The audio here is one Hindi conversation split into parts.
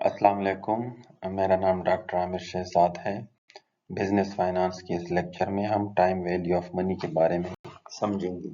अस्सलाम वालेकुम। मेरा नाम डॉक्टर आमिर शहजाद है। बिजनेस फाइनेंस के इस लेक्चर में हम टाइम वैल्यू ऑफ मनी के बारे में समझेंगे।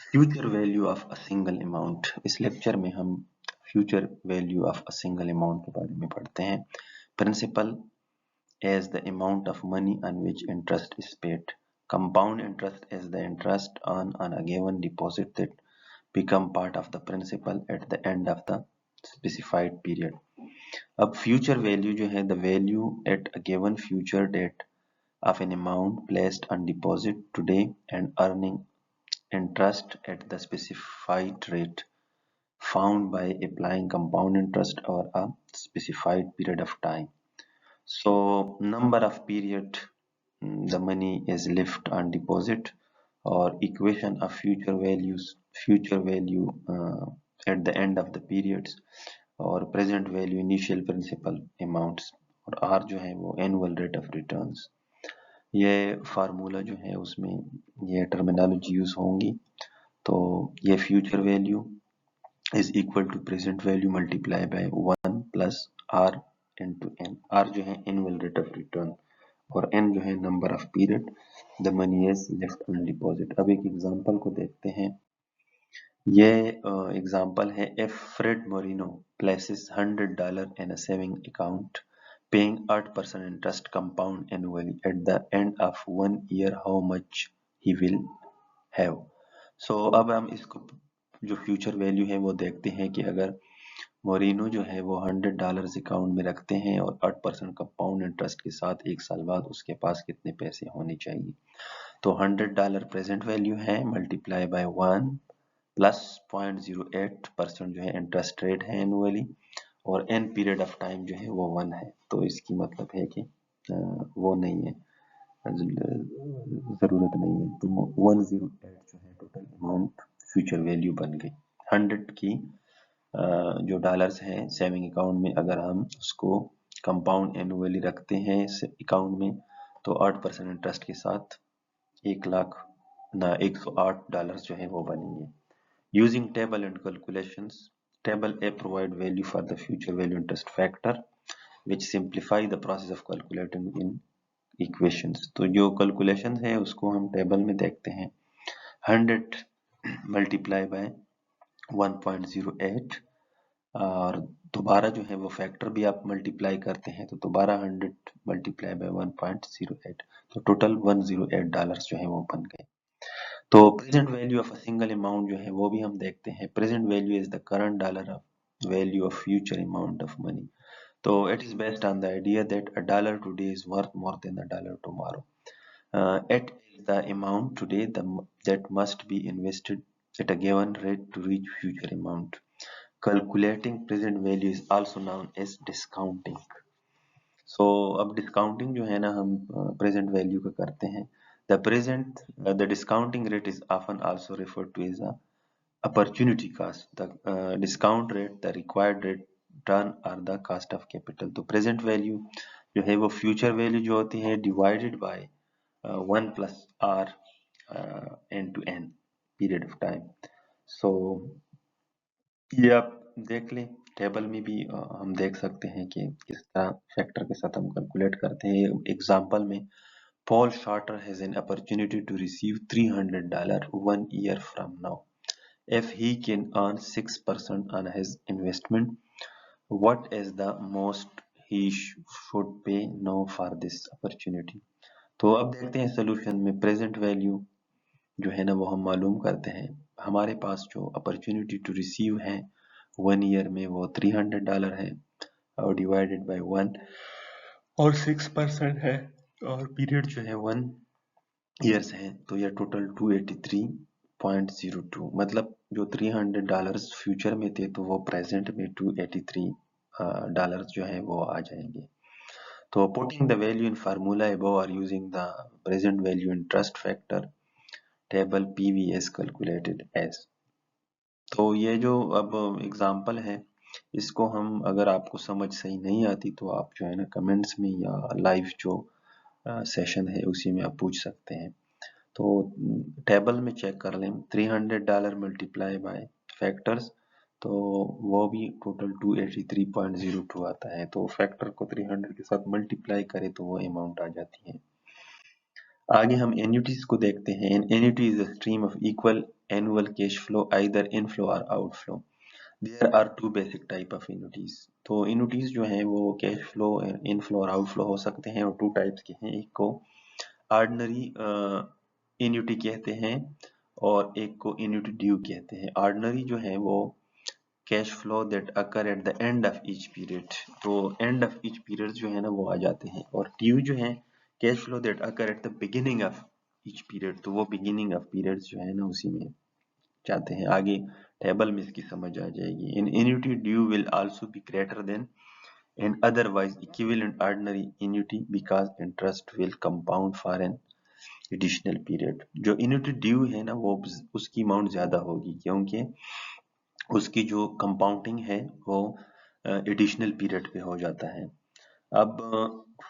Future value of a single amount. इस लेक्चर में हम future value of a single amount के बारे में पढ़ते हैं। Principal as the amount of money on which interest is paid. Compound interest is the interest on a given deposit that become part of the principal at the end of the specified period. अब future value जो है the value at a given future date of an amount placed on deposit today and earning interest at the specified rate found by applying compound interest over a specified period of time. So number of period the money is left on deposit or equation of future value at the end of the periods और present value initial principal amounts और R जो है वो annual rate of returns। ये फार्मूला जो है उसमें ये टर्मिनोलॉजी यूज होंगी। तो ये future value is equal to present value multiplied by 1 plus R into N। R जो है annual rate of return और N जो है number of period the money is left on deposit। अब एक एग्जांपल को देखते हैं। ये एग्जांपल है if Fred Moreno places $100 in a saving account paying 8% interest compound annually at the end of 1 year how much he will have। So अब हम इसको जो फ्यूचर वैल्यू है वो देखते हैं कि अगर मोरिनो जो है वो $100 अकाउंट में रखते हैं और 8% कंपाउंड इंटरेस्ट के साथ 1 साल बाद उसके पास कितने पैसे होने चाहिए। तो $100 प्रेजेंट वैल्यू है मल्टीप्लाई बाय 1 प्लस 0.08% जो है इंटरेस्ट रेट है एनुअली और एन पीरियड ऑफ टाइम जो है वो 1 है। तो इसकी मतलब है कि वो नहीं है, जरूरत नहीं है। तो 108 जो है टोटल अमाउंट फ्यूचर वैल्यू बन गई। 100 की जो डॉलर्स हैं सेविंग अकाउंट में अगर हम उसको कंपाउंड एनुअली रखते हैं इस अकाउंट में तो 8% इंटरेस्ट के साथ 108 डॉलर जो है वो बनेंगे। Using table and calculations, table A provide value for the future value interest factor which simplify the process of calculating in equations. तो जो कैलकुलेशन है उसको हम टेबल में देखते हैं। 100 मल्टीप्लाई बाय 1.08 और दोबारा जो है वो फैक्टर भी आप मल्टीप्लाई करते हैं तो दोबारा 100 मल्टीप्लाई बाय 1.08 तो टोटल $108 जो है वो बन गए। तो present value of a single amount जो है वो भी हम देखते हैं। Present value is the current dollar of value of future amount of money. तो it is based on the idea that a dollar today is worth more than a dollar tomorrow. It is the amount today that must be invested at a given rate to reach future amount. Calculating present value is also known as discounting. So अब discounting जो है ना हम present value का करते हैं। The discounting rate is often also referred to as a opportunity cost. The discount rate, the required rate, return or the cost of capital। तो present value जो है वो future value जो होती है divided by 1 plus R into N period of time। So ये आप देख लें टेबल में भी हम देख सकते हैं कि किस तरह फैक्टर के साथ हम कैलकुलेट करते हैं। एग्जांपल में Paul Shorter has an opportunity to receive $300 1 year from now. If he can earn 6% on his investment, what is the most he should pay now for this opportunity? तो अब देखते हैं सोल्यूशन में प्रेजेंट वैल्यू जो है ना वो हम मालूम करते हैं। हमारे पास जो अपॉर्चुनिटी टू रिसीव है 1 ईयर में वो $300 है और डिवाइडेड बाय 1 और 6% है और पीरियड जो है 1 ईयर्स है तो ये टोटल 283.02 मतलब जो $300 फ्यूचर में थे तो वो प्रेजेंट में $283 जो है वो आ जाएंगे। तो putting the value in formula above और using the present value interest factor table PVS calculated as. तो ये जो अब एग्जांपल है इसको हम अगर आपको समझ सही नहीं आती तो आप जो है ना कमेंट्स में या लाइव जो सेशन है उसी में आप पूछ सकते हैं। तो टेबल में चेक कर लें $300 मल्टीप्लाई बाय फैक्टर्स तो वो भी टोटल 283.02 आता है। तो फैक्टर को 300 के साथ मल्टीप्लाई करें तो वो अमाउंट आ जाती है। आगे हम एन्युटीज को देखते हैं। An annuity is a stream of equal annual cash flow either inflow और outflow. There are two basic type of annuities. तो एन्युटीज जो हैं वो कैश फ्लो इनफ्लो और आउटफ्लो हो सकते हैं और टू टाइप्स के हैं। एक को ऑर्डिनरी एन्युटी कहते हैं और एक को एन्युटी ड्यू कहते हैं। ऑर्डिनरी जो है वो cash flow that occur at the end of each period. तो एंड ऑफ ईच पीरियड जो है ना वो आ जाते हैं। और ड्यू जो है cash flow that occur at the beginning of each period. तो वो बिगिनिंग ऑफ पीरियड जो है ना उसी में जाते हैं। आगे टेबल में इसकी समझ आ जाएगी। An annuity due will also be greater than an otherwise equivalent ordinary annuity because interest will compound for an additional period। जो annuity due है ना वो उसकी अमाउंट ज्यादा होगी क्योंकि उसकी जो कंपाउंडिंग है वो एडिशनल पीरियड पे हो जाता है। अब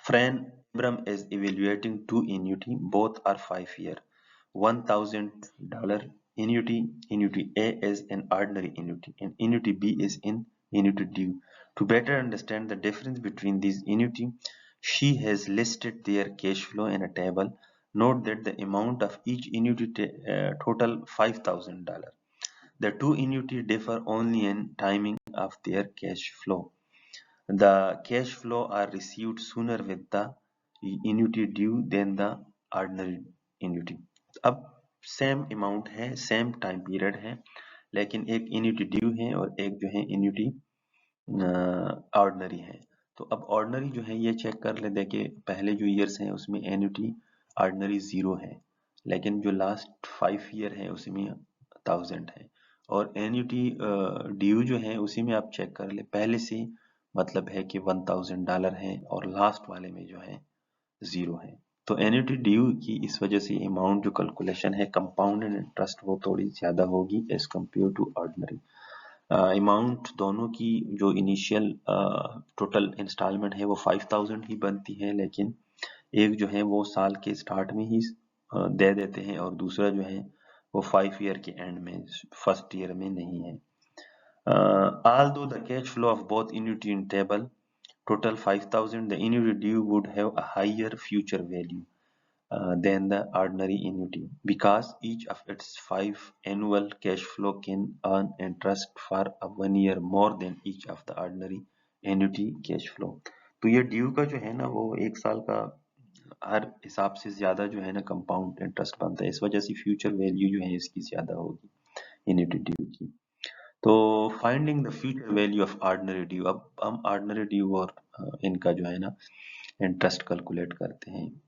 Fran Abram is evaluating two annuity, both are 5 year, $1,000 annuity। Annuity A is an ordinary annuity and annuity B is in annuity due। To better understand the difference between these annuity, she has listed their cash flow in a table। Note that the amount of each annuity total $5,000। The two annuity differ only in timing of their cash flow। The cash flow are received sooner with the annuity due than the ordinary annuity। अब सेम अमाउंट है, सेम टाइम पीरियड है, लेकिन एक एन्युटी ड्यू है और एक जो है एन्युटी ऑर्डिनरी है। तो अब ऑर्डिनरी जो है ये चेक कर ले, देखिए पहले जो ईयर्स हैं उसमें एन्युटी ऑर्डिनरी 0 है, लेकिन जो लास्ट 5 ईयर है उसमें 1000 है। और एन्युटी ड्यू जो है उसी में आप चेक कर ले, पहले से मतलब है कि $1000 है और लास्ट वाले में जो है 0 है। तो एन्युटी ड्यू की इस वजह से अमाउंट जो कैलकुलेशन है कंपाउंडेड इंटरेस्ट वो थोड़ी ज्यादा होगी as compare to ordinary. Amount दोनों की जो इनिशियल टोटल इंस्टॉलमेंट है वो 5000 ही बनती है, लेकिन एक जो है वो साल के स्टार्ट में ही दे देते हैं और दूसरा जो है वो 5 ईयर के एंड में, फर्स्ट ईयर में नहीं है। Although the cash flow of both annuity in table total 5000, the annuity due would have a higher future value than the ordinary annuity because each of its 5 annual cash flow can earn interest for a 1 year more than each of the ordinary annuity cash flow। तो ये ड्यू का जो है ना वो एक साल का हर हिसाब से ज्यादा जो है ना कंपाउंड इंटरेस्ट बनता है, इस वजह से फ्यूचर वैल्यू जो है इसकी ज्यादा होगी एन्युटी ड्यू की। तो finding the future value of ordinary due, अब हम ऑर्डिनरी ड्यू और इनका जो है ना इंटरेस्ट कैलकुलेट करते हैं।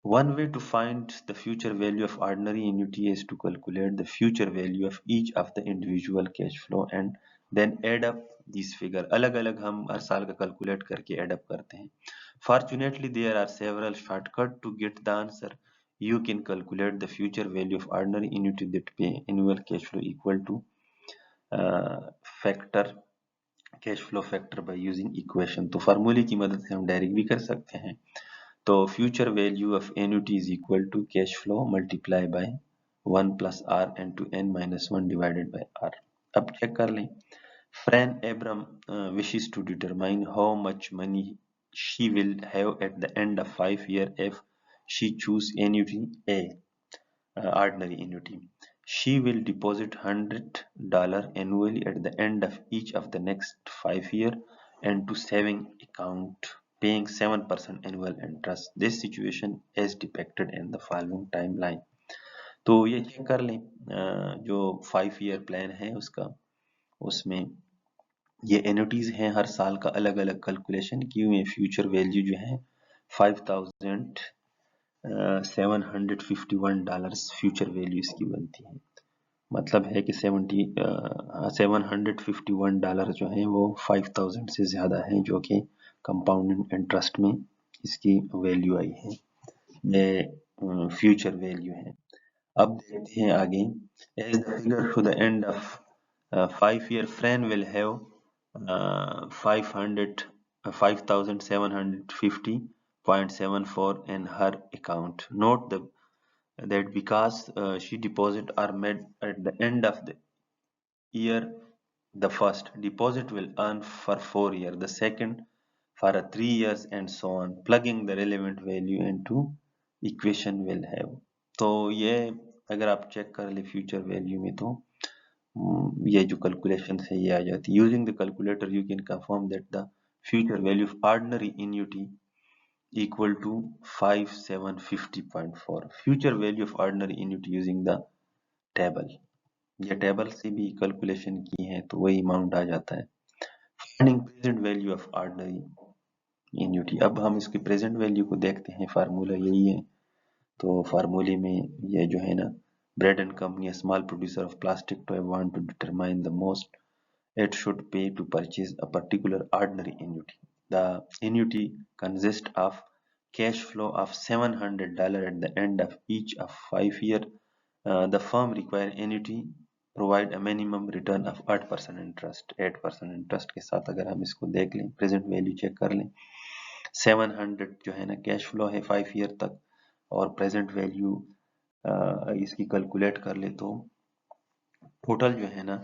One way to find the future value of ordinary annuity is to calculate the future value of each of the individual cash flow and then add up these figure। अलग अलग हम हर साल का कैलकुलेट करके add up करते हैं। Fortunately there are several shortcuts to get the answer। You can calculate the future value of ordinary annuity that pay annual cash flow equal to factor cash flow factor by using equation. तो फार्मूले की मदद से हम डायरेक्ट भी कर सकते हैं। तो future value of annuity is equal to cash flow multiply by 1 plus R N to n minus 1 divided by R. अब चेक कर लें। Fran Abram wishes to determine how much money she will have at the end of 5 years if she choose annuity A, ordinary annuity। She will deposit $100 annually at the end of each of the next 5 years into saving account paying 7% annual interest। This situation is depicted in the following timeline। तो ये चेक कर लें जो 5 ईयर प्लान है उसका, उसमें ये एन्युटीज हैं, हर साल का अलग अलग कैलकुलेशन की हुई। फ्यूचर वैल्यू जो है $5,751 फ्यूचर वैल्यू इसकी बनती है। मतलब है कि $751 जो है वो 5000 से ज्यादा है, जो कि कंपाउंड इंटरेस्ट में इसकी वैल्यू आई है, ये फ्यूचर वैल्यू है। अब देखते हैं आगे। As the figure to the end of 5 year Fran will have 5750.74 in her account। Note that because she deposit are made at the end of the year The first deposit will earn for 4 years, the second for a 3 years and so on. Plugging the relevant value into equation will have. तो ये अगर आप चेक कर ले फ्यूचर वैल्यू में तो ये जो कैलकुलेशन है ये आ जाती है. Using the calculator you can confirm that the future value of ordinary annuity equal to 5750.4. Future value of ordinary annuity using the table. ये टेबल से भी कैलकुलेशन की है तो वही अमाउंट आ जाता है. Finding present value of ordinary annuity. अब हम इसकी प्रेजेंट वैल्यू को देखते हैं. फार्मूला यही है. तो फार्मूले में ये जो है ना, bread and company small producer of plastic toy want to determine the most it should pay to purchase a particular ordinary annuity. The annuity consists of cash flow of $700 at the end of each of 5 years. The firm require annuity provide a minimum return of 8% interest. 8% interest के साथ अगर हम इसको देख लें, प्रेजेंट वैल्यू चेक कर लें, 700 जो है ना कैश फ्लो है 5 ईयर तक, और प्रेजेंट वैल्यू इसकी कैलकुलेट कर ले तो टोटल जो है ना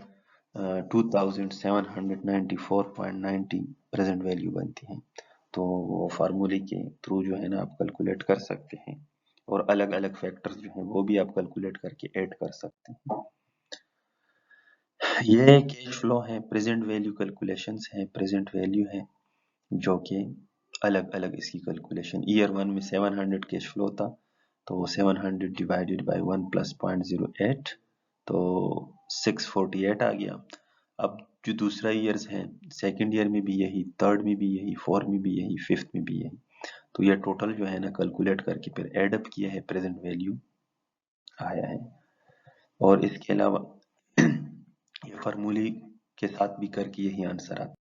2794.90 प्रेजेंट वैल्यू बनती है. तो वो फार्मूले के थ्रू जो है ना आप कैलकुलेट कर सकते हैं, और अलग अलग फैक्टर्स जो हैं वो भी आप कैलकुलेट करके ऐड कर सकते हैं. ये कैश फ्लो है, प्रेजेंट वैल्यू कैलकुलेशंस है, प्रेजेंट वैल्यू है जो कि अलग अलग इसकी कैलकुलेशन. ईयर 1 में 700 कैश फ्लो था, तो 700 डिवाइडेड बाय 1 प्लस 0.08 तो 648 आ गया. अब जो दूसरा ईयर्स है, सेकंड ईयर में भी यही, थर्ड में भी यही, फोर्थ में भी यही, फिफ्थ में भी यही. तो ये टोटल जो है ना कैलकुलेट करके फिर एडअप किया है, प्रेजेंट वैल्यू आया है. और इसके अलावा ये फार्मूले के साथ भी करके यही आंसर आता है.